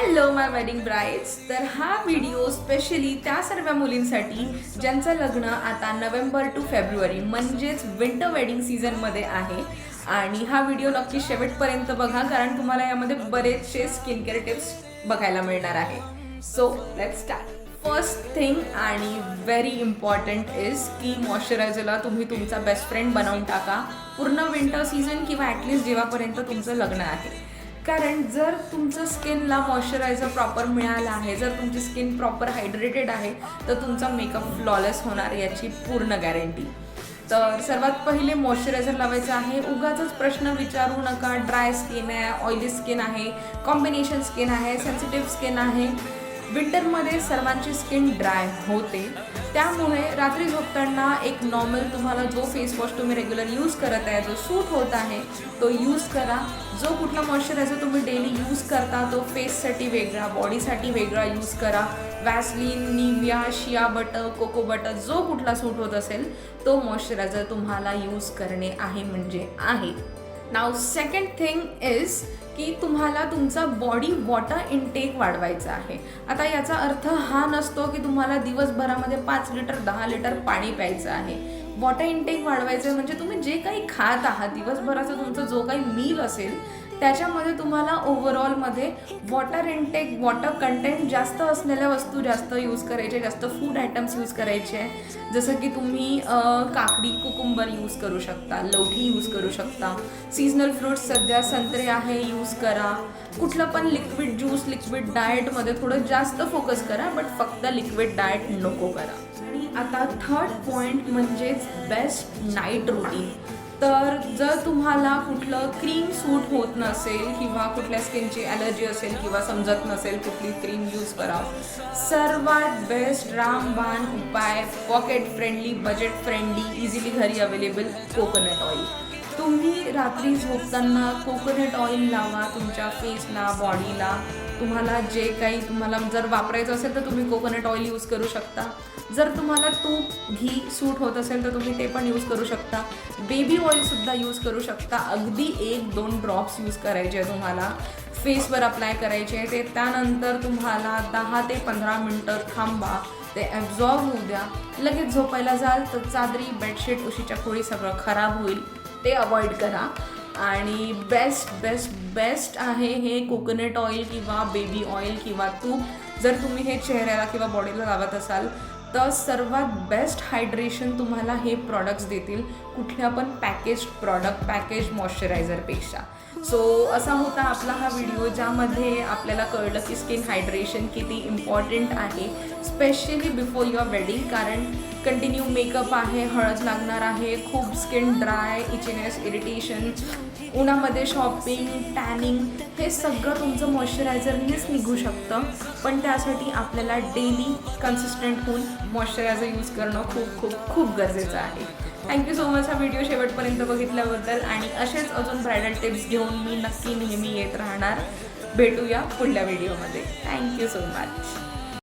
Hello माय wedding brides. तर हा video specially त्या सर्व मुलींसाठी ज्यांचं लग्न आता नोव्हेंबर टू फेब्रुवारी म्हणजेच विंटर वेडिंग सीझनमध्ये आहे. आणि हा व्हिडिओ नक्की शेवटपर्यंत बघा, कारण तुम्हाला यामध्ये बरेचसे स्किन केअर टिप्स बघायला मिळणार आहे. So let's start. First thing आणि व्हेरी इम्पॉर्टंट इज की मॉइश्चरायझरला तुम्ही तुमचा बेस्ट फ्रेंड बनवून टाका पूर्ण विंटर सीझन किंवा ॲटलिस्ट जेव्हापर्यंत तुमचं लग्न आहे. कारण जर तुमचं स्किनला मॉइश्चरायझर प्रॉपर मिळालं आहे, जर तुमची स्किन प्रॉपर हायड्रेटेड आहे, तर तुमचा मेकअप फ्लॉलेस होणार याची पूर्ण गॅरंटी. तर सर्वात पहिले मॉइश्चरायझर लावायचं आहे. उगाचच प्रश्न विचारू नका. ड्राय स्किन आहे, ऑइली स्किन आहे, कॉम्बिनेशन स्किन आहे, सेन्सिटिव्ह स्किन आहे. विंटरमध्ये सर्वांची स्किन ड्राय होते, त्यामुळे रात्री झोपताना एक नॉर्मल तुम्हाला जो फेस वॉश तुम्ही रेग्युलर यूज करत आहे, जो सूट होत आहे तो यूज करा. जो कुठला मॉइश्चरायझर तुम्ही डेली यूज करता तो फेससाठी वेगळा, बॉडीसाठी वेगळा यूज करा. Vaseline, Nivea, shea butter, cocoa butter, जो कुठला सूट होत असेल तो मॉइश्चरायझर तुम्हाला यूज करणे आहे म्हणजे आहे. नाव सेकंड थिंग इज की तुम्हाला तुमचा बॉडी वॉटर इनटेक वाढवायचा आहे. आता याचा अर्थ हा नसतो की तुम्हाला दिवसभरामध्ये 5 लिटर 10 लिटर पाणी प्यायचं आहे. वॉटर इनटेक वाढवायचं आहे म्हणजे तुम्ही जे काही खात आहात, दिवसभराचा तुमचा जो काही मील असेल त्याच्यामध्ये तुम्हाला ओव्हरऑलमध्ये वॉटर इनटेक, वॉटर कंटेंट जास्त असलेल्या वस्तू जास्त यूज करायचे, जास्त फूड आयटम्स यूज करायचे आहे. जसं की तुम्ही काकडी, कुकुंबर यूज करू शकता, लवठी यूज करू शकता. सीजनल फ्रूट्स सध्या संत्रे आहे, यूज करा. कुठलं पण लिक्विड ज्यूस, लिक्विड डाएटमध्ये थोडं जास्त फोकस करा, बट फक्त लिक्विड डाएट नको करा. आणि आता थर्ड पॉईंट म्हणजेच बेस्ट नाईट रुटीन. तर जर तुम्हाला कुठलं क्रीम सूट होत नसेल किंवा कुठल्या स्किनची ॲलर्जी असेल किंवा समजत नसेल कुठली क्रीम यूज करा, सर्वात बेस्ट रामबाण उपाय, pocket friendly, budget friendly, easily घरी अवेलेबल कोकोनट ऑइल. तुम्ही रात्री झोपताना कोकोनट ऑइल लावा तुमच्या फेसला, बॉडीला. तुम्हाला जे काही तुम्हाला जर वापरायचं असेल तर तुम्ही कोकोनट ऑइल यूज करू शकता. जर तुम्हाला तूप, घी सूट होत असेल तर तुम्ही ते पण यूज करू शकता. बेबी ऑइलसुद्धा यूज करू शकता. अगदी 1-2 ड्रॉप्स यूज करायचे आहे तुम्हाला, फेसवर अप्लाय करायचे आहे. ते त्यानंतर तुम्हाला 10 ते 15 मिनटं थांबा, ते ॲब्झॉर्ब होऊ द्या. लगेच झोपायला जाल तर चादरी, बेडशीट, उशीच्या खोळी सगळं खराब होईल, ते अवॉइड करा. आणि बेस्ट बेस्ट बेस्ट आहे हे कोकोनट ऑइल किंवा बेबी ऑइल किंवा तूप. जर तुम्ही हे चेहऱ्याला किंवा बॉडीला लावत असाल तर सर्वात बेस्ट हायड्रेशन तुम्हाला हे प्रॉडक्ट्स देतील कुठल्या पण पॅकेज्ड प्रॉडक्ट, पॅकेज मॉइश्चरायझरपेक्षा. सो असा होता आपला हा व्हिडिओ, ज्यामध्ये आपल्याला कळलं की स्किन हायड्रेशन किती इम्पॉर्टंट आहे, स्पेशली बिफोर युअर वेडिंग. कारण कंटिन्यू मेकअप आहे, हळद लागणार आहे, खूप स्किन ड्राय, इचिनेस, इरिटेशन, उन्हामध्ये शॉपिंग, टॅनिंग, हे सगळं तुमचं मॉइश्चरायझरनेच निघू शकतं. पण त्यासाठी आपल्याला डेली कन्सिस्टंट होऊन मॉइश्चरायझर यूज करणं खूप खूप खूप गरजेचं आहे. थँक्यू सो मच हा व्हिडिओ शेवटपर्यंत बघितल्याबद्दल. आणि असेच अजून ब्रायडल टिप्स घेऊन मी नक्की नेहमी येत राहणार. भेटूया पुढल्या व्हिडिओमध्ये. Thank you so much.